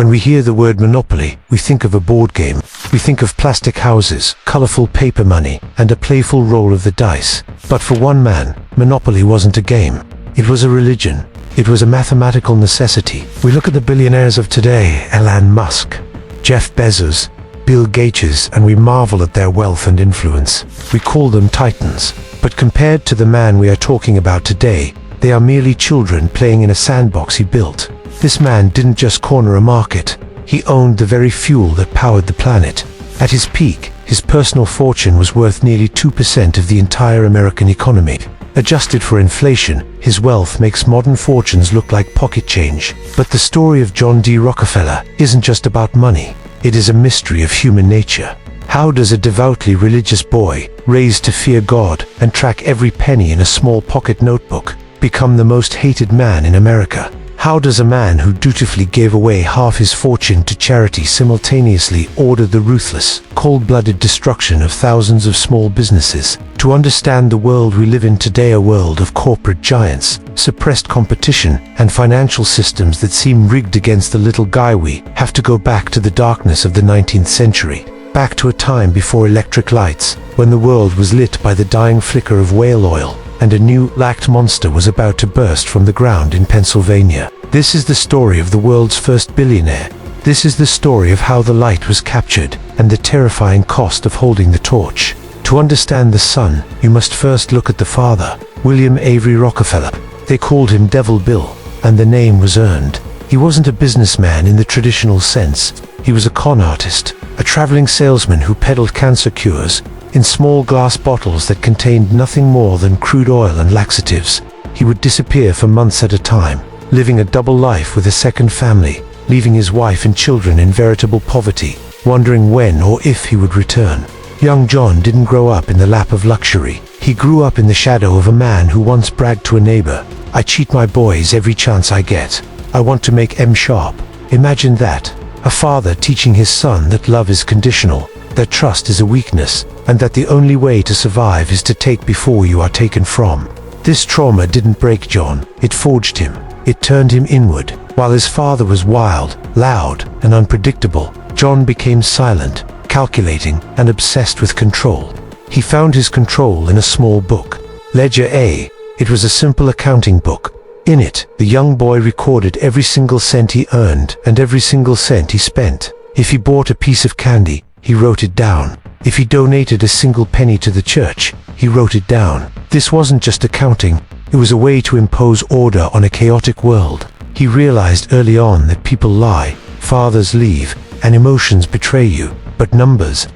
When we hear the word monopoly, we think of a board game. We think of plastic houses, colorful paper money, and a playful roll of the dice. But for one man, monopoly wasn't a game. It was a religion. It was a mathematical necessity. We look at the billionaires of today, Elon Musk, Jeff Bezos, Bill Gates, and we marvel at their wealth and influence. We call them titans. But compared to the man we are talking about today, they are merely children playing in a sandbox he built. This man didn't just corner a market. He owned the very fuel that powered the planet. At his peak, his personal fortune was worth nearly 2% of the entire American economy. Adjusted for inflation, his wealth makes modern fortunes look like pocket change. But the story of John D. Rockefeller isn't just about money. It is a mystery of human nature. How does a devoutly religious boy, raised to fear God and track every penny in a small pocket notebook, become the most hated man in America? How does a man who dutifully gave away half his fortune to charity simultaneously order the ruthless, cold-blooded destruction of thousands of small businesses? To understand the world we live in today, a world of corporate giants, suppressed competition, and financial systems that seem rigged against the little guy, we have to go back to the darkness of the 19th century. Back to a time before electric lights, when the world was lit by the dying flicker of whale oil, and a new, lacked monster was about to burst from the ground in Pennsylvania. This is the story of the world's first billionaire. This is the story of how the light was captured, and the terrifying cost of holding the torch. To understand the son, you must first look at the father, William Avery Rockefeller. They called him Devil Bill, and the name was earned. He wasn't a businessman in the traditional sense. He was a con artist, a traveling salesman who peddled cancer cures in small glass bottles that contained nothing more than crude oil and laxatives. He would disappear for months at a time, living a double life with a second family, leaving his wife and children in veritable poverty, wondering when or if he would return. Young John didn't grow up in the lap of luxury. He grew up in the shadow of a man who once bragged to a neighbor, "I cheat my boys every chance I get. I want to make M sharp." Imagine that. A father teaching his son that love is conditional, that trust is a weakness, and that the only way to survive is to take before you are taken from. This trauma didn't break John, it forged him. It turned him inward. While his father was wild, loud, and unpredictable, John became silent, calculating, and obsessed with control. He found his control in a small book, Ledger A. It was a simple accounting book. In it, the young boy recorded every single cent he earned and every single cent he spent. If he bought a piece of candy, he wrote it down. If he donated a single penny to the church, he wrote it down. This wasn't just accounting, it was a way to impose order on a chaotic world. He realized early on that people lie, fathers leave, and emotions betray you. But numbers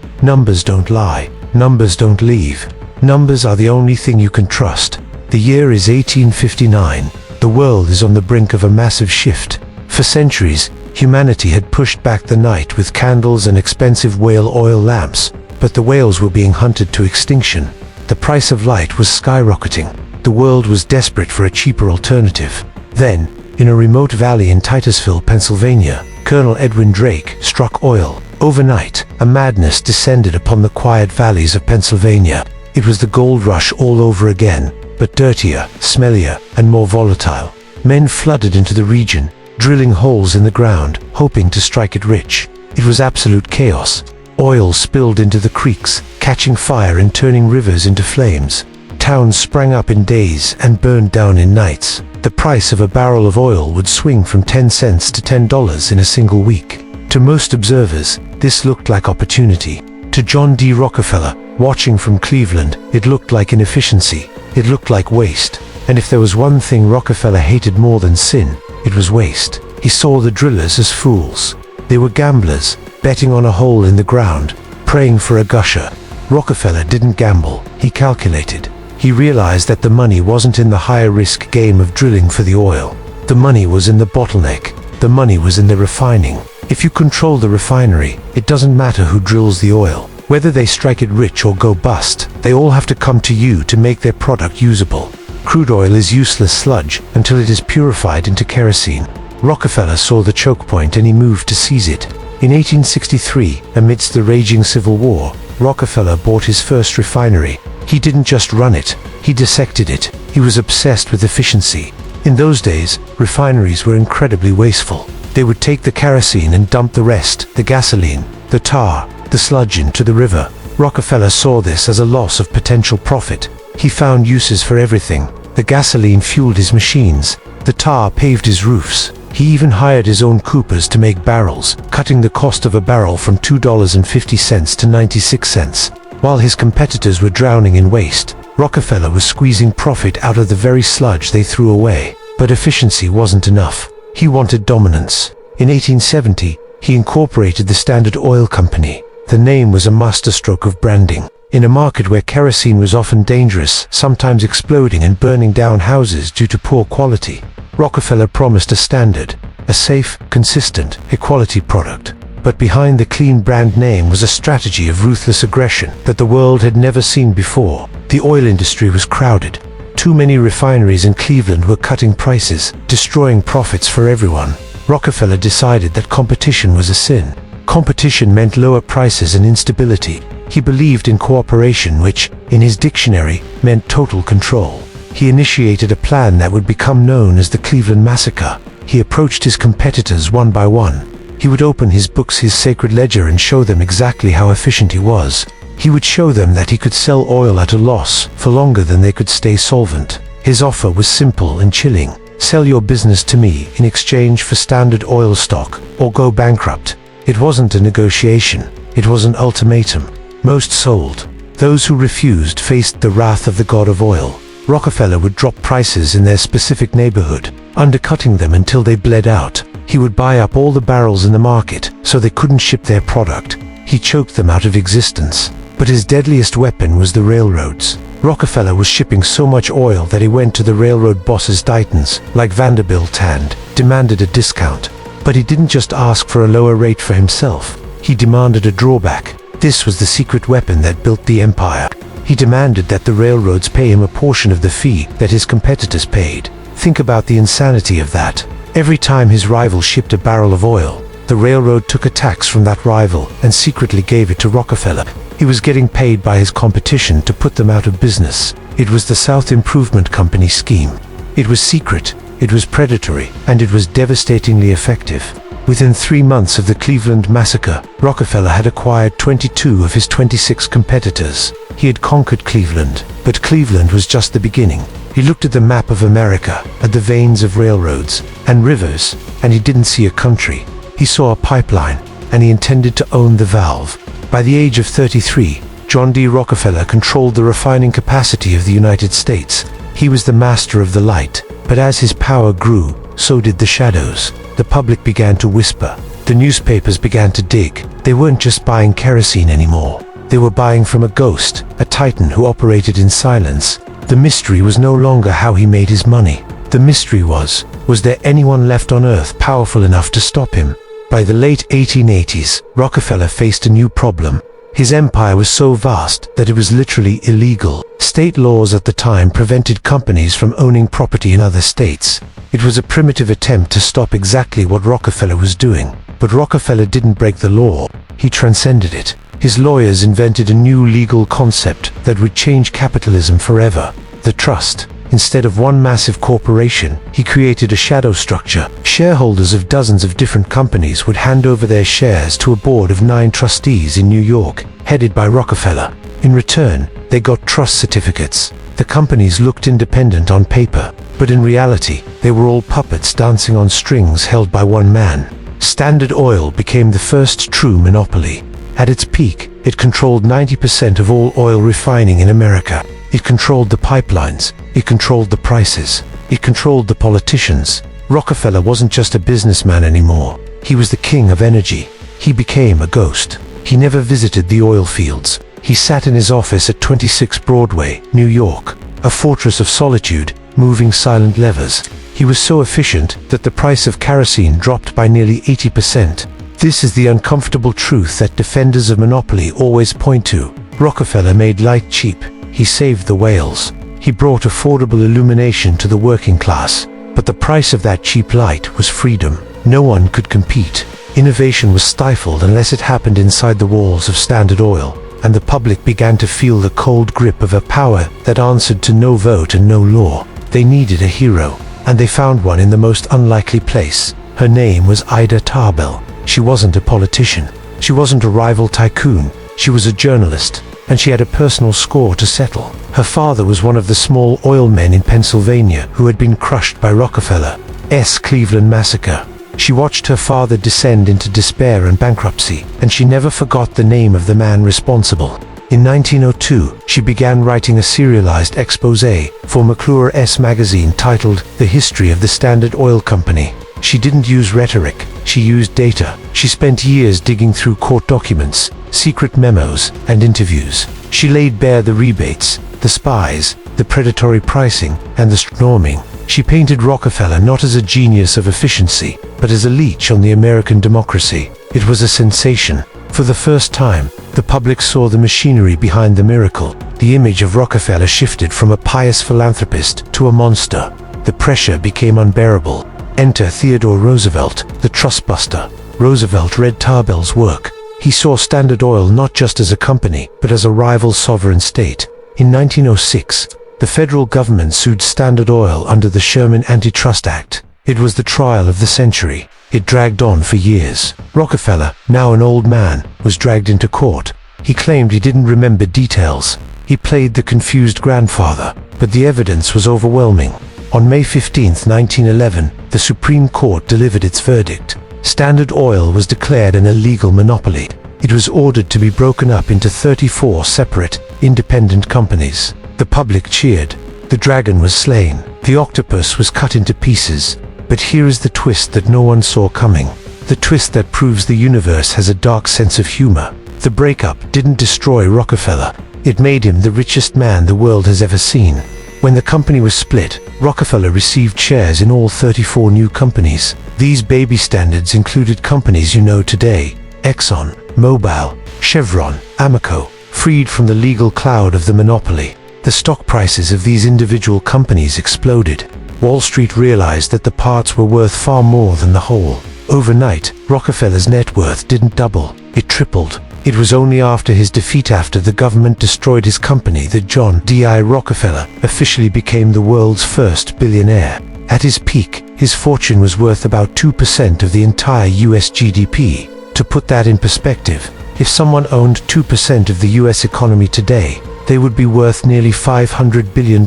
don't lie. Numbers don't leave. Numbers are the only thing you can trust. The year is 1859. The world is on the brink of a massive shift. For centuries, humanity had pushed back the night with candles and expensive whale oil lamps, but the whales were being hunted to extinction. The price of light was skyrocketing. The world was desperate for a cheaper alternative. Then, in a remote valley in Titusville, Pennsylvania, Colonel Edwin Drake struck oil. Overnight, a madness descended upon the quiet valleys of Pennsylvania. It was the gold rush all over again, but dirtier, smellier, and more volatile. Men flooded into the region, drilling holes in the ground, hoping to strike it rich. It was absolute chaos. Oil spilled into the creeks, catching fire and turning rivers into flames. Towns sprang up in days and burned down in nights. The price of a barrel of oil would swing from 10 cents to $10 in a single week. To most observers, this looked like opportunity. To John D. Rockefeller, watching from Cleveland, it looked like inefficiency. It looked like waste. And if there was one thing Rockefeller hated more than sin, it was waste. He saw the drillers as fools. They were gamblers, betting on a hole in the ground, praying for a gusher. Rockefeller didn't gamble, he calculated. He realized that the money wasn't in the higher-risk game of drilling for the oil. The money was in the bottleneck. The money was in the refining. If you control the refinery, it doesn't matter who drills the oil. Whether they strike it rich or go bust, they all have to come to you to make their product usable. Crude oil is useless sludge until it is purified into kerosene. Rockefeller saw the choke point and he moved to seize it. In 1863, amidst the raging Civil War, Rockefeller bought his first refinery. He didn't just run it, he dissected it. He was obsessed with efficiency. In those days, refineries were incredibly wasteful. They would take the kerosene and dump the rest, the gasoline, the tar, the sludge into the river. Rockefeller saw this as a loss of potential profit. He found uses for everything. The gasoline fueled his machines. The tar paved his roofs. He even hired his own coopers to make barrels, cutting the cost of a barrel from $2.50 to 96 cents. While his competitors were drowning in waste, Rockefeller was squeezing profit out of the very sludge they threw away. But efficiency wasn't enough. He wanted dominance. In 1870, he incorporated the Standard Oil Company. The name was a masterstroke of branding. In a market where kerosene was often dangerous, sometimes exploding and burning down houses due to poor quality, Rockefeller promised a standard, a safe, consistent, high-quality product. But behind the clean brand name was a strategy of ruthless aggression that the world had never seen before. The oil industry was crowded. Too many refineries in Cleveland were cutting prices, destroying profits for everyone. Rockefeller decided that competition was a sin. Competition meant lower prices and instability. He believed in cooperation, which, in his dictionary, meant total control. He initiated a plan that would become known as the Cleveland Massacre. He approached his competitors one by one. He would open his books, his sacred ledger, and show them exactly how efficient he was. He would show them that he could sell oil at a loss for longer than they could stay solvent. His offer was simple and chilling. Sell your business to me in exchange for Standard Oil stock, or go bankrupt. It wasn't a negotiation. It was an ultimatum. Most sold. Those who refused faced the wrath of the god of oil. Rockefeller would drop prices in their specific neighborhood, undercutting them until they bled out. He would buy up all the barrels in the market so they couldn't ship their product. He choked them out of existence. But his deadliest weapon was the railroads. Rockefeller was shipping so much oil that he went to the railroad bosses titans, like Vanderbilt, and demanded a discount. But he didn't just ask for a lower rate for himself. He demanded a drawback. This was the secret weapon that built the empire. He demanded that the railroads pay him a portion of the fee that his competitors paid. Think about the insanity of that. Every time his rival shipped a barrel of oil, the railroad took a tax from that rival and secretly gave it to Rockefeller. He was getting paid by his competition to put them out of business. It was the South Improvement Company scheme. It was secret, it was predatory, and it was devastatingly effective. Within 3 months of the Cleveland Massacre, Rockefeller had acquired 22 of his 26 competitors. He had conquered Cleveland, but Cleveland was just the beginning. He looked at the map of America, at the veins of railroads and rivers, and he didn't see a country. He saw a pipeline, and he intended to own the valve. By the age of 33, John D. Rockefeller controlled the refining capacity of the United States. He was the master of the light, but as his power grew, so did the shadows. The public began to whisper. The newspapers began to dig. They weren't just buying kerosene anymore. They were buying from a ghost, a titan who operated in silence. The mystery was no longer how he made his money. The mystery was there anyone left on Earth powerful enough to stop him? By the late 1880s, Rockefeller faced a new problem. His empire was so vast that it was literally illegal. State laws at the time prevented companies from owning property in other states. It was a primitive attempt to stop exactly what Rockefeller was doing. But Rockefeller didn't break the law. He transcended it. His lawyers invented a new legal concept that would change capitalism forever: the trust. Instead of one massive corporation, he created a shadow structure. Shareholders of dozens of different companies would hand over their shares to a board of 9 trustees in New York, headed by Rockefeller. In return, they got trust certificates. The companies looked independent on paper, but in reality, they were all puppets dancing on strings held by one man. Standard Oil became the first true monopoly. At its peak, it controlled 90% of all oil refining in America. It controlled the pipelines. It controlled the prices. It controlled the politicians. Rockefeller wasn't just a businessman anymore. He was the king of energy. He became a ghost. He never visited the oil fields. He sat in his office at 26 Broadway, New York, a fortress of solitude, moving silent levers. He was so efficient that the price of kerosene dropped by nearly 80%. This is the uncomfortable truth that defenders of monopoly always point to. Rockefeller made light cheap. He saved the whales. He brought affordable illumination to the working class. But the price of that cheap light was freedom. No one could compete. Innovation was stifled unless it happened inside the walls of Standard Oil, and the public began to feel the cold grip of a power that answered to no vote and no law. They needed a hero, and they found one in the most unlikely place: Her name was Ida Tarbell. She wasn't a politician. She wasn't a rival tycoon. She was a journalist, and she had a personal score to settle. Her father was one of the small oil men in Pennsylvania who had been crushed by Rockefeller's Cleveland Massacre. She watched her father descend into despair and bankruptcy, and she never forgot the name of the man responsible. In 1902, she began writing a serialized exposé for McClure's magazine titled The History of the Standard Oil Company. She didn't use rhetoric, she used data. She spent years digging through court documents, secret memos, and interviews. She laid bare the rebates, the spies, the predatory pricing, and the storming. She painted Rockefeller not as a genius of efficiency, but as a leech on the American democracy. It was a sensation. For the first time, the public saw the machinery behind the miracle. The image of Rockefeller shifted from a pious philanthropist to a monster. The pressure became unbearable. Enter Theodore Roosevelt, the trustbuster. Roosevelt read Tarbell's work. He saw Standard Oil not just as a company, but as a rival sovereign state. In 1906, the federal government sued Standard Oil under the Sherman Antitrust Act. It was the trial of the century. It dragged on for years. Rockefeller, now an old man, was dragged into court. He claimed he didn't remember details. He played the confused grandfather, but the evidence was overwhelming. On May 15, 1911, the Supreme Court delivered its verdict. Standard Oil was declared an illegal monopoly. It was ordered to be broken up into 34 separate, independent companies. The public cheered. The dragon was slain. The octopus was cut into pieces. But here is the twist that no one saw coming. The twist that proves the universe has a dark sense of humor. The breakup didn't destroy Rockefeller. It made him the richest man the world has ever seen. When the company was split, Rockefeller received shares in all 34 new companies. These baby standards included companies you know today: Exxon, Mobil, Chevron, Amoco, freed from the legal cloud of the monopoly. The stock prices of these individual companies exploded. Wall Street realized that the parts were worth far more than the whole. Overnight, Rockefeller's net worth didn't double, it tripled. It was only after his defeat, after the government destroyed his company, that John D.I. Rockefeller officially became the world's first billionaire. At his peak, his fortune was worth about 2% of the entire US GDP. To put that in perspective, if someone owned 2% of the US economy today, they would be worth nearly $500 billion.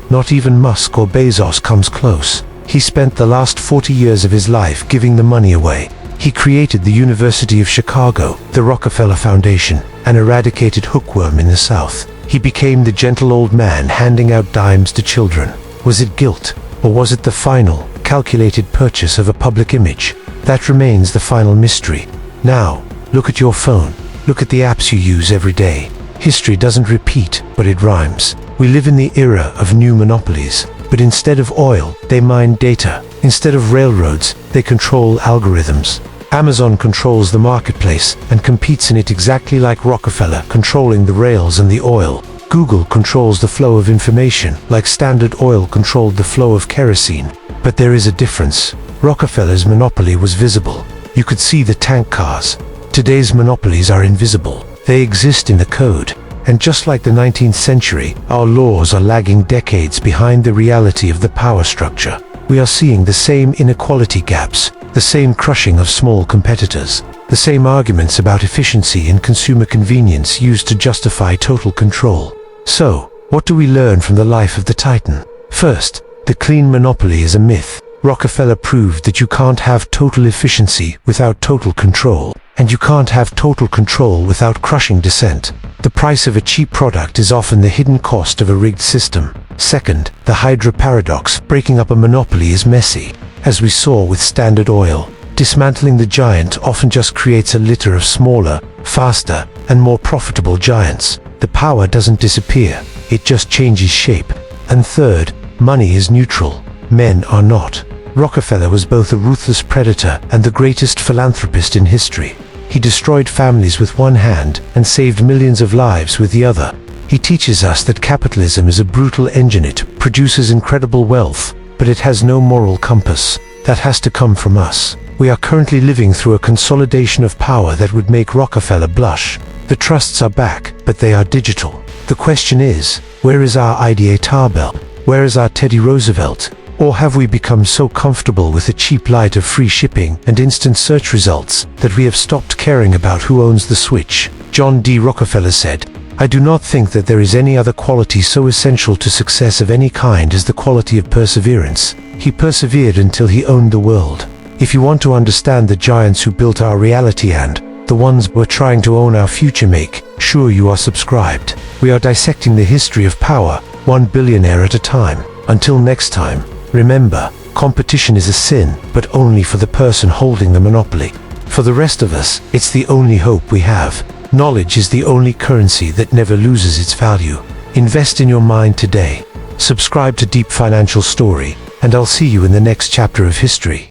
Not even Musk or Bezos comes close. He spent the last 40 years of his life giving the money away. He created the University of Chicago, the Rockefeller Foundation, and eradicated hookworm in the South. He became the gentle old man handing out dimes to children. Was it guilt, or was it the final, calculated purchase of a public image? That remains the final mystery. Now, look at your phone. Look at the apps you use every day. History doesn't repeat, but it rhymes. We live in the era of new monopolies, but instead of oil, they mine data. Instead of railroads, they control algorithms. Amazon controls the marketplace and competes in it exactly like Rockefeller, controlling the rails and the oil. Google controls the flow of information, like Standard Oil controlled the flow of kerosene. But there is a difference. Rockefeller's monopoly was visible. You could see the tank cars. Today's monopolies are invisible. They exist in the code. And just like the 19th century, our laws are lagging decades behind the reality of the power structure. We are seeing the same inequality gaps, the same crushing of small competitors, the same arguments about efficiency and consumer convenience used to justify total control. So, what do we learn from the life of the Titan? First, the clean monopoly is a myth. Rockefeller proved that you can't have total efficiency without total control, and you can't have total control without crushing dissent. The price of a cheap product is often the hidden cost of a rigged system. Second, the Hydra paradox. Breaking up a monopoly is messy. As we saw with Standard Oil, dismantling the giant often just creates a litter of smaller, faster, and more profitable giants. The power doesn't disappear, it just changes shape. And third, money is neutral. Men are not. Rockefeller was both a ruthless predator and the greatest philanthropist in history. He destroyed families with one hand and saved millions of lives with the other. He teaches us that capitalism is a brutal engine. It produces incredible wealth, but it has no moral compass. That has to come from us. We are currently living through a consolidation of power that would make Rockefeller blush. The trusts are back, but they are digital. The question is, where is our Ida Tarbell? Where is our Teddy Roosevelt? Or have we become so comfortable with the cheap light of free shipping and instant search results that we have stopped caring about who owns the switch? John D. Rockefeller said, "I do not think that there is any other quality so essential to success of any kind as the quality of perseverance." He persevered until he owned the world. If you want to understand the giants who built our reality and the ones who are trying to own our future, make sure you are subscribed. We are dissecting the history of power, one billionaire at a time. Until next time, remember, competition is a sin, but only for the person holding the monopoly. For the rest of us, it's the only hope we have. Knowledge is the only currency that never loses its value. Invest in your mind today. Subscribe to Deep Financial Story, and I'll see you in the next chapter of history.